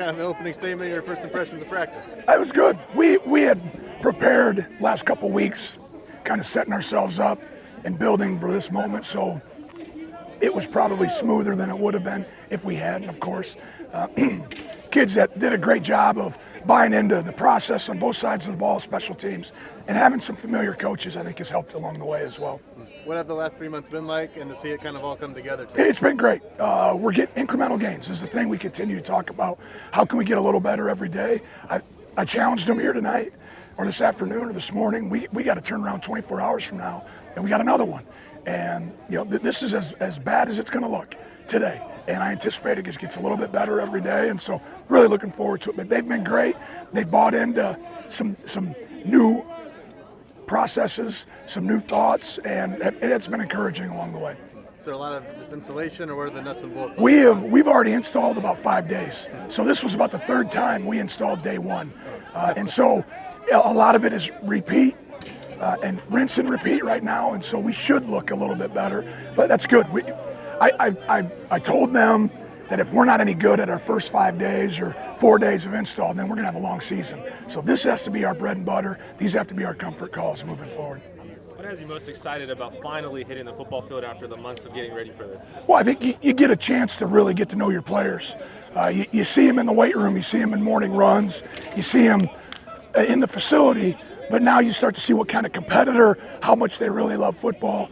kind of an opening statement, your first impressions of practice? It was good. We had prepared last couple weeks, kind of setting ourselves up and building for this moment, so it was probably smoother than it would have been if we hadn't, of course. Kids that did a great job of buying into the process on both sides of the ball, special teams, and having some familiar coaches, I think, has helped along the way as well. What have the last 3 months been like, and to see it kind of all come together? It's been great. We're getting incremental gains. This is the thing we continue to talk about. How can we get a little better every day? I challenged them here tonight, or this afternoon, or this morning. We got to turn around 24 hours from now, and we got another one. And this is as bad as it's going to look today. And I anticipate it gets a little bit better every day, and so really looking forward to it. But they've been great. They've bought into some new processes, some new thoughts, and it's been encouraging along the way. Is there a lot of just installation, or what are the nuts and bolts? We've already installed about 5 days. So this was about the third time we installed day one. And so a lot of it is repeat and rinse and repeat right now, and so we should look a little bit better. But that's good. I told them that if we're not any good at our first 5 days or 4 days of install, then we're going to have a long season. So this has to be our bread and butter. These have to be our comfort calls moving forward. What has you most excited about finally hitting the football field after the months of getting ready for this? Well, I think you get a chance to really get to know your players. You see them in the weight room, you see them in morning runs, you see them in the facility, but now you start to see what kind of competitor, how much they really love football,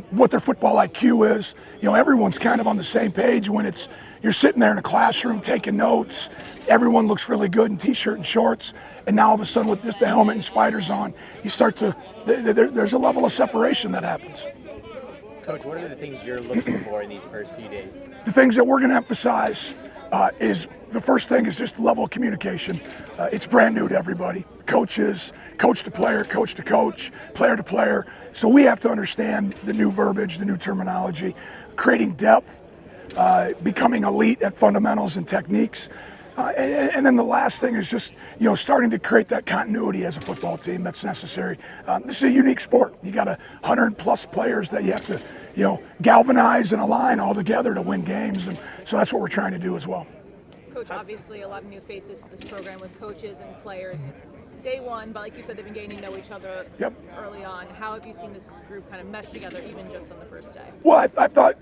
what their football IQ is. Everyone's kind of on the same page when you're sitting there in a classroom taking notes. Everyone looks really good in t-shirt and shorts, and now all of a sudden with just the helmet and spiders on, you start to, there's a level of separation that happens. Coach, what are the things you're looking for in these first few days? The things that we're going to emphasize is the first thing is just the level of communication. It's brand new to everybody. Coaches, coach to player, coach to coach, player to player. So we have to understand the new verbiage, the new terminology, creating depth, becoming elite at fundamentals and techniques. And then the last thing is just, starting to create that continuity as a football team that's necessary. This is a unique sport. You got 100+ players that you have to, galvanize and align all together to win games. And so that's what we're trying to do as well. Coach, obviously a lot of new faces to this program with coaches and players. Day one, but like you said, they've been getting to know each other early on. How have you seen this group kind of mesh together even just on the first day? Well, I thought,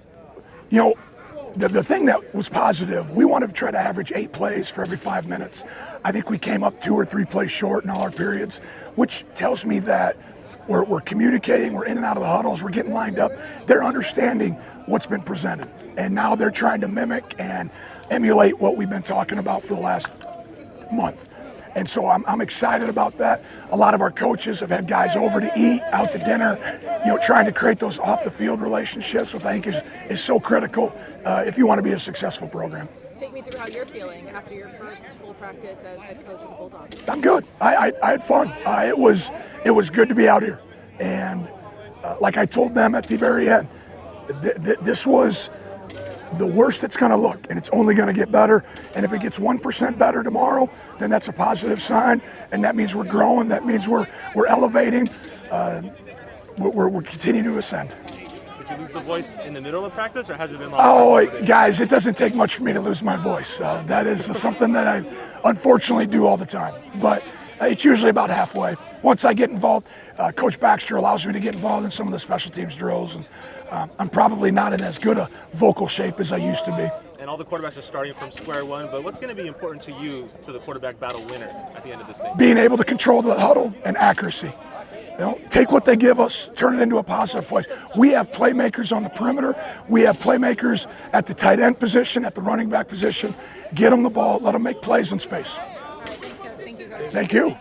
the thing that was positive, we wanted to try to average 8 plays for every 5 minutes. I think we came up 2 or 3 plays short in all our periods, which tells me that we're communicating, we're in and out of the huddles, we're getting lined up. They're understanding what's been presented, and now they're trying to mimic and emulate what we've been talking about for the last month. And so I'm excited about that. A lot of our coaches have had guys over to eat, out to dinner, trying to create those off-the-field relationships, which I think is so critical if you want to be a successful program. Take me through how you're feeling after your first full practice as head coach of the Bulldogs. I'm good. I had fun. It was good to be out here. And like I told them at the very end, this was the worst it's going to look, and it's only going to get better. And if it gets 1% better tomorrow, then that's a positive sign, and that means we're growing. That means we're elevating. We're continuing to ascend. Did you lose the voice in the middle of practice, or has it been long? Oh, guys, it doesn't take much for me to lose my voice. That is something that I unfortunately do all the time, but it's usually about halfway. Once I get involved, Coach Baxter allows me to get involved in some of the special teams drills, and I'm probably not in as good a vocal shape as I used to be. And all the quarterbacks are starting from square one, but what's going to be important to you, to the quarterback battle winner at the end of this thing? Being able to control the huddle and accuracy. Take what they give us, turn it into a positive place. We have playmakers on the perimeter. We have playmakers at the tight end position, at the running back position. Get them the ball, let them make plays in space. Thank you, Coach. Thank you.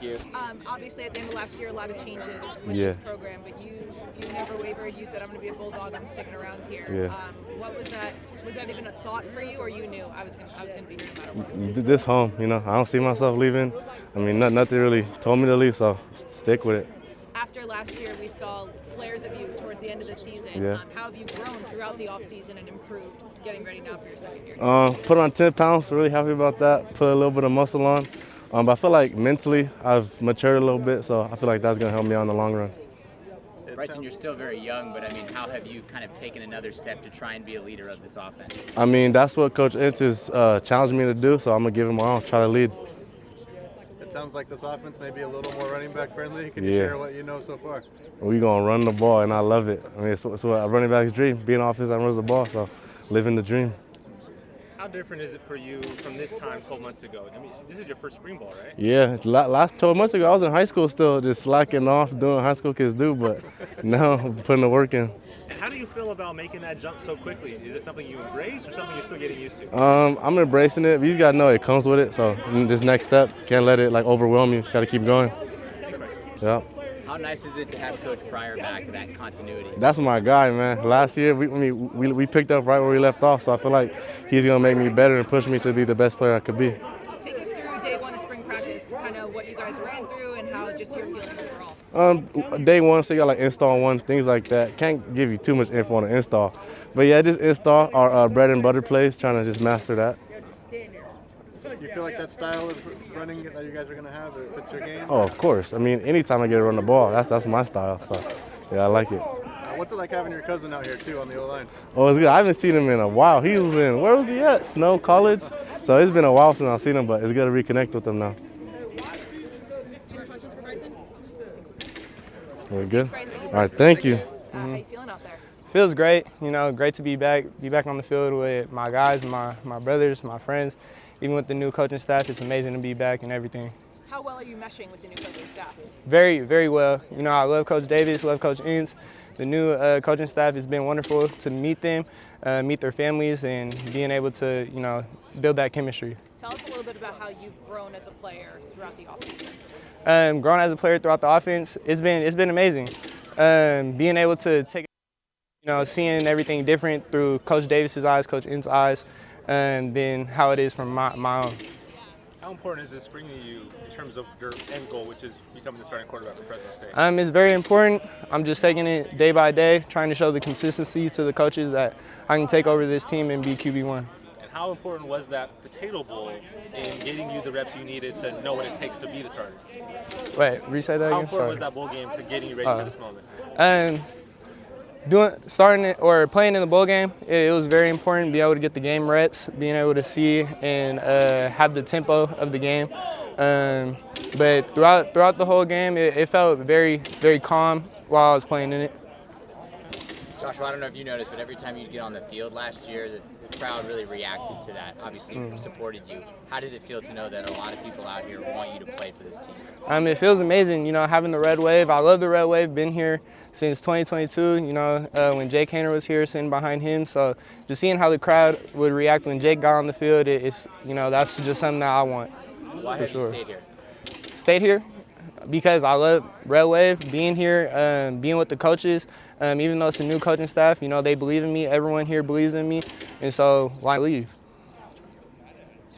Obviously, at the end of last year, a lot of changes with this program, but you never wavered. You said, I'm going to be a Bulldog. I'm sticking around here. What was that? Was that even a thought for you, or you knew I was going to be here no matter what? This home, I don't see myself leaving. I mean, nothing really told me to leave, so stick with it. After last year, we saw flares of you towards the end of the season. How have you grown throughout the offseason and improved getting ready now for your second year? Put on 10 pounds, really happy about that. Put a little bit of muscle on. But I feel like mentally I've matured a little bit, so I feel like that's going to help me out in the long run. Bryson, you're still very young, but I mean, how have you kind of taken another step to try and be a leader of this offense? I mean, that's what Coach Entz is challenging me to do, so I'm going to give him my all, try to lead. It sounds like this offense may be a little more running back friendly. Can you share what you know so far? We're going to run the ball, and I love it. I mean, it's what a running back's dream, being an offense that runs the ball, so living the dream. How different is it for you from this time 12 months ago? I mean, this is your first spring ball, right? Yeah, last 12 months ago, I was in high school still, just slacking off, doing high school kids do, but now I'm putting the work in. And how do you feel about making that jump so quickly? Is it something you embrace or something you're still getting used to? I'm embracing it, but you got to know it comes with it, so this next step, can't let it like overwhelm you, just got to keep going. Thanks, Bryson. Yeah. How nice is it to have Coach Pryor back, that continuity? That's my guy, man. Last year, we picked up right where we left off, so I feel like he's going to make me better and push me to be the best player I could be. Take us through day one of spring practice, kind of what you guys ran through and how just your feeling overall. Day one, so you got like install one, things like that. Can't give you too much info on the install. But yeah, just install our bread and butter plays, trying to just master that. Do you feel like that style of running that you guys are going to have, it fits your game? Oh, of course. I mean, anytime I get to run the ball, that's my style. So yeah, I like it. What's it like having your cousin out here too on the O-line? Oh, it's good. I haven't seen him in a while. He was in, where was he at? Snow College. So it's been a while since I've seen him, but it's good to reconnect with him now. We're good? All right, thank you. How you feeling out there? Feels great, you know, great to be back on the field with my guys, my brothers, my friends. Even with the new coaching staff, it's amazing to be back and everything. How well are you meshing with the new coaching staff? Very, very well. You know, I love Coach Davis, love Coach Entz. The new coaching staff has been wonderful to meet them, meet their families, and being able to, you know, build that chemistry. Tell us a little bit about how you've grown as a player throughout the offseason. Grown as a player throughout the offense, it's been amazing. Being able to take, you know, seeing everything different through Coach Davis's eyes, Coach Entz's eyes, and then how it is from my own. How important is this spring to you in terms of your end goal, which is becoming the starting quarterback for Fresno State? It's very important. I'm just taking it day by day, trying to show the consistency to the coaches that I can take over this team and be QB1. And how important was that Potato Bowl in getting you the reps you needed to know what it takes to be the starter? Wait, reset that again? How important Sorry. was that bowl game to getting you ready for this moment? Playing in the bowl game, it was very important to be able to get the game reps, being able to see and have the tempo of the game. But throughout the whole game, it felt very, very calm while I was playing in it. Joshua, I don't know if you noticed, but every time you'd get on the field last year, the crowd really reacted to that, obviously supported you. How does it feel to know that a lot of people out here want you to play for this team? It feels amazing, you know, having the red wave. I love the red wave, been here since 2022, you know, when Jake Hainer was here, sitting behind him. So just seeing how the crowd would react when Jake got on the field, it's, you know, that's just something that I want. Why have you stayed here? Stayed here because I love Red Wave, being here, being with the coaches. Even though it's a new coaching staff, you know, they believe in me. Everyone here believes in me. And so why leave?